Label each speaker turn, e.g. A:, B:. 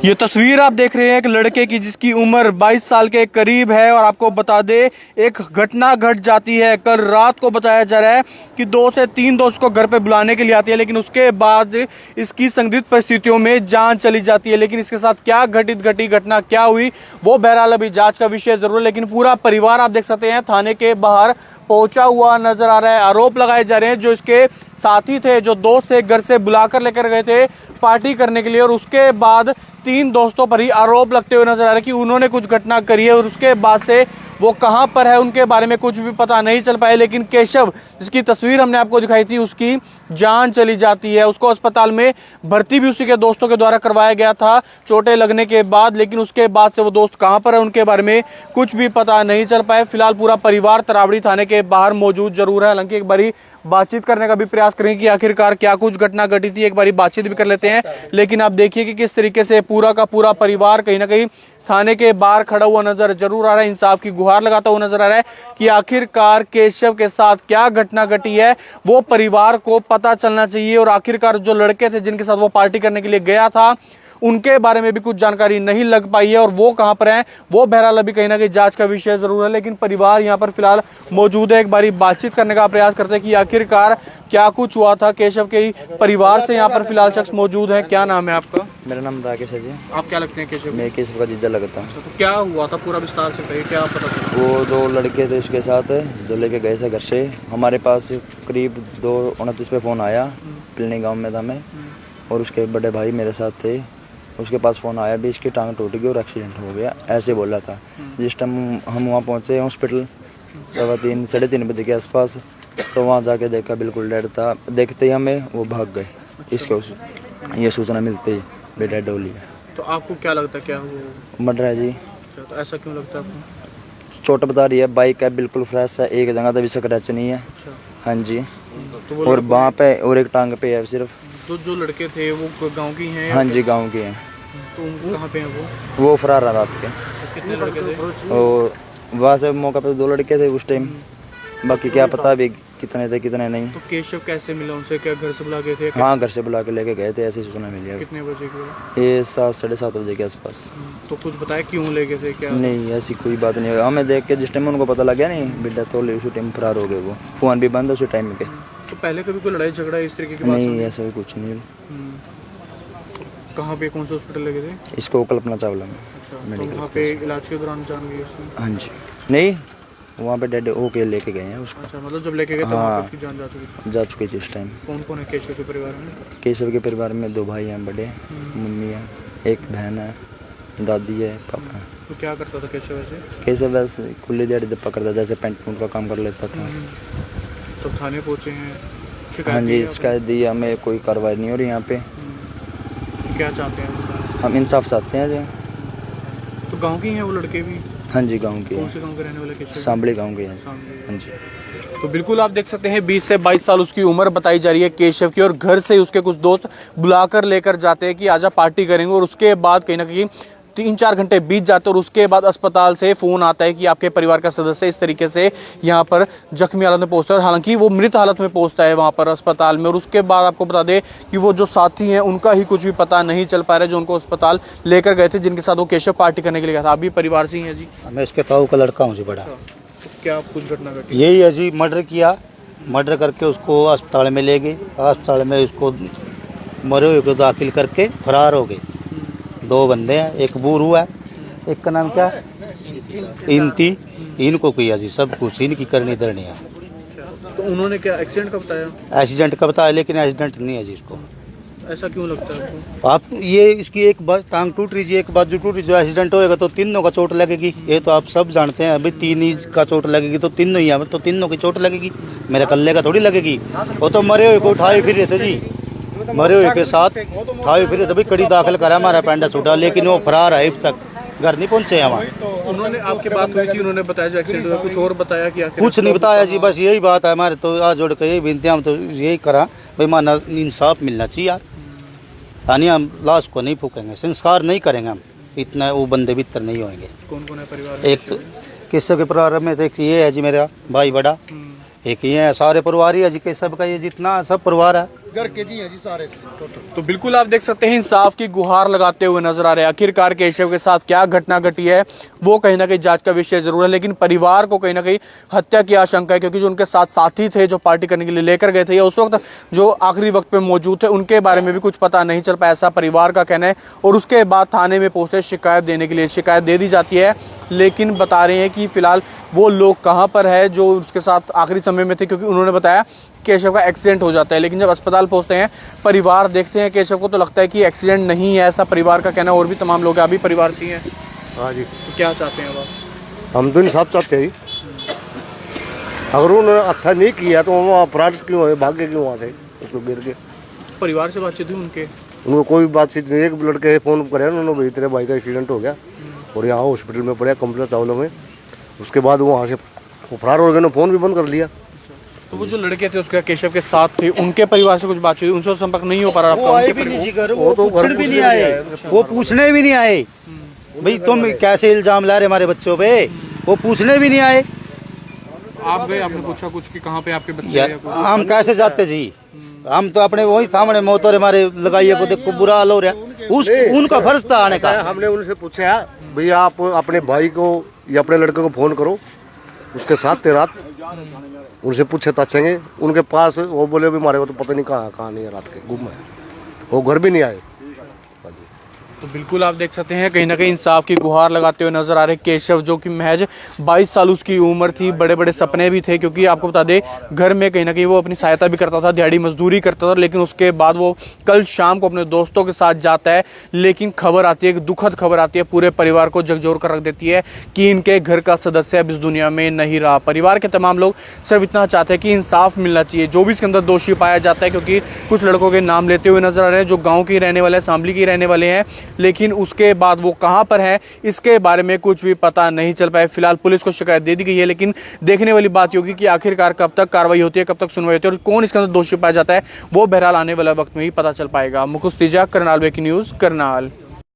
A: ये तस्वीर आप देख रहे हैं एक लड़के की जिसकी उम्र 22 साल के करीब है। और आपको बता दे एक घटना घट जाती है। कल रात को बताया जा रहा है कि 2 से 3 दोस्त को घर पे बुलाने के लिए आती है, लेकिन उसके बाद इसकी संदिग्ध परिस्थितियों में जान चली जाती है। लेकिन इसके साथ क्या घटी घटना क्या हुई वो बहरहाल अभी जांच का विषय जरूर है। लेकिन पूरा परिवार आप देख सकते हैं थाने के बाहर पहुंचा हुआ नजर आ रहा है। आरोप लगाए जा रहे हैं जो इसके साथी थे, जो दोस्त थे, घर से बुलाकर लेकर गए थे पार्टी करने के लिए, और उसके बाद 3 दोस्तों पर ही आरोप लगते हुए नजर आ रहा है कि उन्होंने कुछ घटना करी है। और उसके बाद से वो कहां पर है उनके बारे में कुछ भी पता नहीं चल पाया। लेकिन केशव, जिसकी तस्वीर हमने आपको दिखाई थी, उसकी जान चली जाती है। उसको अस्पताल में भर्ती भी उसी के दोस्तों के द्वारा करवाया गया था चोटें लगने के बाद। लेकिन उसके बाद से वो दोस्त कहां पर है उनके बारे में कुछ भी पता नहीं चल पाया। फिलहाल पूरा परिवार तरावड़ी थाने के बाहर मौजूद जरूर है। हालांकि एक बारी बातचीत करने का भी प्रयास करेंगे कि आखिरकार क्या कुछ घटना घटी थी। एक बारी बातचीत भी कर लेते हैं। लेकिन आप देखिए कि किस तरीके से पूरा का पूरा परिवार कहीं ना कहीं थाने के बाहर खड़ा हुआ नजर जरूर आ रहा है, इंसाफ की गुहार लगाता हुआ नजर आ रहा है कि आखिरकार केशव के साथ क्या घटना घटी है वो परिवार को पता चलना चाहिए। और आखिरकार जो लड़के थे जिनके साथ वो पार्टी करने के लिए गया था उनके बारे में भी कुछ जानकारी नहीं लग पाई है, और वो कहां पर हैं वो बहरहाल अभी कहीं ना कहीं जांच का विषय जरूर है। लेकिन परिवार यहां पर फिलहाल मौजूद है। एक बारी बातचीत करने का प्रयास करते हैं कि आखिरकार क्या कुछ हुआ था। केशव के परिवार से यहाँ पर फिलहाल शख्स मौजूद है। क्या नाम है आपका?
B: मेरा नाम राकेश है जी।
A: आप क्या लगते हैं केशव?
B: मैं केशव का जीजा लगता हूँ।
A: तो क्या हुआ था पूरा विस्तार से कहिए, क्या पता चला?
B: वो 2 लड़के थे उसके साथ जो लेके गए थे घर से। हमारे पास करीब 2:29 पे फ़ोन आया। पिलनी गांव में था मैं, और उसके बड़े भाई मेरे साथ थे। उसके पास फ़ोन आया भी इसकी टांग टूट गई और एक्सीडेंट हो गया, ऐसे बोला था। जिस टाइम हम वहाँ पहुँचे हॉस्पिटल 3:15 साढ़े 3 बजे के आसपास, तो वहाँ जाके देखा बिल्कुल डेड था। देखते ही हमें वो भाग गए। इसके ये सूचना मिलते ही भी डेड हो लिया।
A: तो आपको क्या लगता है क्या हुआ?
B: मर्डर है जी।
A: तो ऐसा क्यों लगता है आपको?
B: चोट बता रही है, बाइक है बिल्कुल फ्रेश है, एक जगह तो भी स्क्रैच नहीं है। हाँ जी।
A: तो
B: और वहाँ पे और एक टांग पे है सिर्फ।
A: तो जो लड़के थे वो गांव की हैं?
B: हाँ जी, गांव के हैं।
A: तो उनको कहाँ पे हैं वो?
B: फरार है रात के।
A: तो कितने लड़के थे?
B: और वहाँ से मौका पे 2 लड़के थे उस टाइम, बाकी क्या पता अभी कितने थे कितने नहीं।
A: तो केशव कैसे मिला उनसे? क्या घर से बुला गए थे?
B: हाँ, घर से बुला के लेके गए थे, ऐसी सूचना मिली।
A: कितने बजे की?
B: ये 7 साढ़े 7 बजे के आसपास।
A: तो कुछ बताया क्यों ले गए थे क्या?
B: नहीं, ऐसी कोई बात नहीं। हमें देख के जिस टाइम उनको पता लग गया नहीं बेटा तो उसी टाइम फरार हो गए। वो फोन भी बंद उसी टाइम पे।
A: तो पहले कभी कोई लड़ाई झगड़ा इस तरीके की बात
B: नहीं, ऐसा कुछ नहीं।
A: कहाँ पे, कौन से हॉस्पिटल ले गए थे?
B: इसको कल्पना चावला में।
A: अच्छा, तो वहाँ पे इलाज के दौरान जान गई उसने?
B: हाँ जी। नहीं, वहाँ पे डेड होके लेके गए हैं उसको।
A: अच्छा, मतलब जब लेके गए तो वहाँ पे उसकी जान जा चुकी थी?
B: जा चुकी थी उस टाइम।
A: कौन कौन है केशव के परिवार में?
B: केशव के परिवार में 2 भाई हैं बड़े, मम्मी है, एक बहन है, दादी है, पापा है।
A: तो क्या करता था केशव वैसे?
B: केशव वैसे खुली दिहाड़ी दप्पा करता, जैसे पेंट पूंट का काम कर लेता था।
A: तो थाने पहुँचे हैं?
B: हाँ जी, शिकायत दी, हमें कोई कार्रवाई नहीं हो रही यहाँ पे।
A: क्या चाहते हैं?
B: हम इंसाफ चाहते हैं जी।
A: तो गांव के हैं वो लड़के भी?
B: हाँ जी, गांव के
A: कौन से गांव के रहने वाले केशव?
B: सांबड़ी गांव के हैं। हाँ जी।
A: तो बिल्कुल आप देख सकते हैं 20 से 22 साल उसकी उम्र बताई जा रही है केशव की। और घर से उसके कुछ दोस्त बुलाकर लेकर जाते हैं कि आजा पार्टी करेंगे, और उसके बाद कहीं ना कहीं 3-4 घंटे बीत जाते हैं। और उसके बाद अस्पताल से फ़ोन आता है कि आपके परिवार का सदस्य इस तरीके से यहाँ पर जख्मी हालत में पहुँचता है। और हालांकि वो मृत हालत में पहुँचता है वहाँ पर अस्पताल में। और उसके बाद आपको बता दें कि वो जो साथी हैं उनका ही कुछ भी पता नहीं चल पा रहा है, जो उनको अस्पताल लेकर गए थे, जिनके साथ वो केशव पार्टी करने के लिए गया था। आप भी परिवार से ही हैं जी?
C: मैं इसके ताऊ का लड़का हूँ जी, बड़ा।
A: तो क्या कुछ घटना घटी?
C: यही है जी, मर्डर किया, मर्डर करके उसको अस्पताल में ले गए। अस्पताल में उसको मरे हुए को दाखिल करके फरार हो गए। 2 बंदे हैं, एक बूरू है, एक का नाम क्या है, इनती। इनको किया जी सब कुछ, इनकी करनी धरनी है।
A: तो उन्होंने क्या एक्सीडेंट का बताया?
C: एक्सीडेंट का बताया, लेकिन एक्सीडेंट नहीं है जी इसको।
A: ऐसा क्यों लगता है आपको?
C: आप ये इसकी एक बार टांग टूट रही जी, एक बाजू टूट रही, जो एक्सीडेंट होएगा तो तीनों का चोट लगेगी। ये तो आप सब जानते हैं। अभी 3 ही का चोट लगेगी तो तीनों ही है, तो तीनों की चोट लगेगी। मेरे कल्ले का थोड़ी लगेगी। वो तो मरे हुए को उठाए फिर रहे थे जी, मरे हुए के साथ उठाए फिर रहे थे। भाई कड़ी दाखिल करा, हमारा पेंडा छूटा, लेकिन वो फरार है, अब तक घर नहीं पहुंचे हैं वहाँ।
A: उन्होंने आपके बात हुई थी, उन्होंने बताया जो एक्सीडेंट हुआ, कुछ और बताया कि आखिर?
C: कुछ नहीं बताया जी, बस यही बात है हमारे। तो आज जोड़ के यही विनती, हम तो यही करा भाई माना इंसाफ मिलना चाहिए यार। यानी हम लाश को नहीं फूकेंगे, संस्कार नहीं करेंगे हम, इतना वो बंदे भीतर नहीं होंगे।
A: कौन कौन है परिवार में?
C: एक तो केशव के परिवार में तो एक ये है जी मेरा भाई बड़ा, एक ये है, सारे परिवार ही है जी केशव का, ये जितना सब परिवार है।
D: घर के जी हैं जी सारे टोटल।
A: तो बिल्कुल आप देख सकते हैं इंसाफ की गुहार लगाते हुए नजर आ रहे हैं। आखिरकार केशव के साथ क्या घटना घटी है वो कहीं ना कहीं जांच का विषय जरूर है, लेकिन परिवार को कहीं ना कहीं हत्या की आशंका है, क्योंकि जो उनके साथ साथी थे जो पार्टी करने के लिए लेकर गए थे या उस वक्त जो आखिरी वक्त पे मौजूद थे उनके बारे में भी कुछ पता नहीं चल पाया, ऐसा परिवार का कहना है। और उसके बाद थाने में पहुंचते शिकायत देने के लिए शिकायत दे दी जाती है, लेकिन बता रहे हैं कि फिलहाल वो लोग कहाँ पर है जो उसके साथ आखिरी समय में थे, क्योंकि उन्होंने बताया केशव का एक्सीडेंट हो जाता है। लेकिन जब अस्पताल पहुंचते हैं परिवार देखते हैं केशव को तो लगता है कि एक्सीडेंट नहीं है, ऐसा परिवार का कहना है। और भी तमाम लोग अभी परिवार से ही हैं।
D: हाँ जी,
A: तो क्या चाहते हैं आप?
D: हम तो इंसाफ चाहते हैं। अगर उन्होंने अच्छा नहीं किया तो वहाँ अपराध क्यों है, भागे क्यों वहाँ से उसको गिर के।
A: परिवार से बातचीत हुई उनके?
D: उनको कोई बातचीत नहीं। एक लड़के फ़ोन करे उन्होंने, भाई तेरे भाई का एक्सीडेंट हो गया और यहाँ हॉस्पिटल में पड़ा कम्प्लेक्स चावलों में। उसके बाद वो वहाँ से फरार हो गए, उन्होंने फ़ोन भी बंद कर लिया।
A: तो वो जो लड़के थे उसके केशव के साथ थे उनके परिवार से कुछ बातचीत हुई? उनसे संपर्क नहीं हो पा रहा आपका?
C: वो आए
A: उनके
C: भी
A: परिवार-
C: नहीं जी घर, वो तो पूछने भी नहीं आए, वो पूछने भी नहीं आए। भाई तुम कैसे इल्जाम ला रहे हमारे बच्चों पे, वो पूछने भी नहीं आए।
A: आप गए, आपने पूछा कुछ कि कहाँ पे आपके बच्चे
C: यार
A: हैं या कुछ?
C: हम कैसे जाते जी, हम तो अपने वही सामने मोतर हमारे लगाइए को देखो बुरा हाल हो रहा है। उस उनका फर्ज था आने का।
D: हमने उनसे पूछा भैया आप अपने भाई को या अपने लड़के को फ़ोन करो, उसके साथ थे रात। उनसे पूछे ताचेंगे उनके पास, वो बोले भी हमारे को तो पता नहीं कहाँ नहीं है, रात के गुम है, वो घर भी नहीं आए।
A: तो बिल्कुल आप देख सकते हैं कहीं ना कहीं इंसाफ की गुहार लगाते हुए नजर आ रहे केशव, जो कि महज 22 साल उसकी उम्र थी। बड़े बड़े सपने भी थे, क्योंकि आपको बता दें घर में कहीं ना कहीं वो अपनी सहायता भी करता था, दिहाड़ी मजदूरी करता था। लेकिन उसके बाद वो कल शाम को अपने दोस्तों के साथ जाता है, लेकिन खबर आती है, एक दुखद खबर आती है, पूरे परिवार को झकझोर कर रख देती है कि इनके घर का सदस्य अब इस दुनिया में नहीं रहा। परिवार के तमाम लोग सिर्फ इतना चाहते हैं कि इंसाफ मिलना चाहिए, जो भी इसके अंदर दोषी पाया जाता है। क्योंकि कुछ लड़कों के नाम लेते हुए नजर आ रहे हैं जो गाँव के रहने वाले हैं, शामली के रहने वाले हैं, लेकिन उसके बाद वो कहां पर है इसके बारे में कुछ भी पता नहीं चल पाया। फिलहाल पुलिस को शिकायत दे दी गई है, लेकिन देखने वाली बात होगी कि आखिरकार कब तक कार्रवाई होती है, कब तक सुनवाई होती है और कौन इसके अंदर दोषी पाया जाता है, वो बहरहाल आने वाले वक्त में ही पता चल पाएगा। मुकुश तिजा, करनाल ब्रेकिंग न्यूज, करनाल।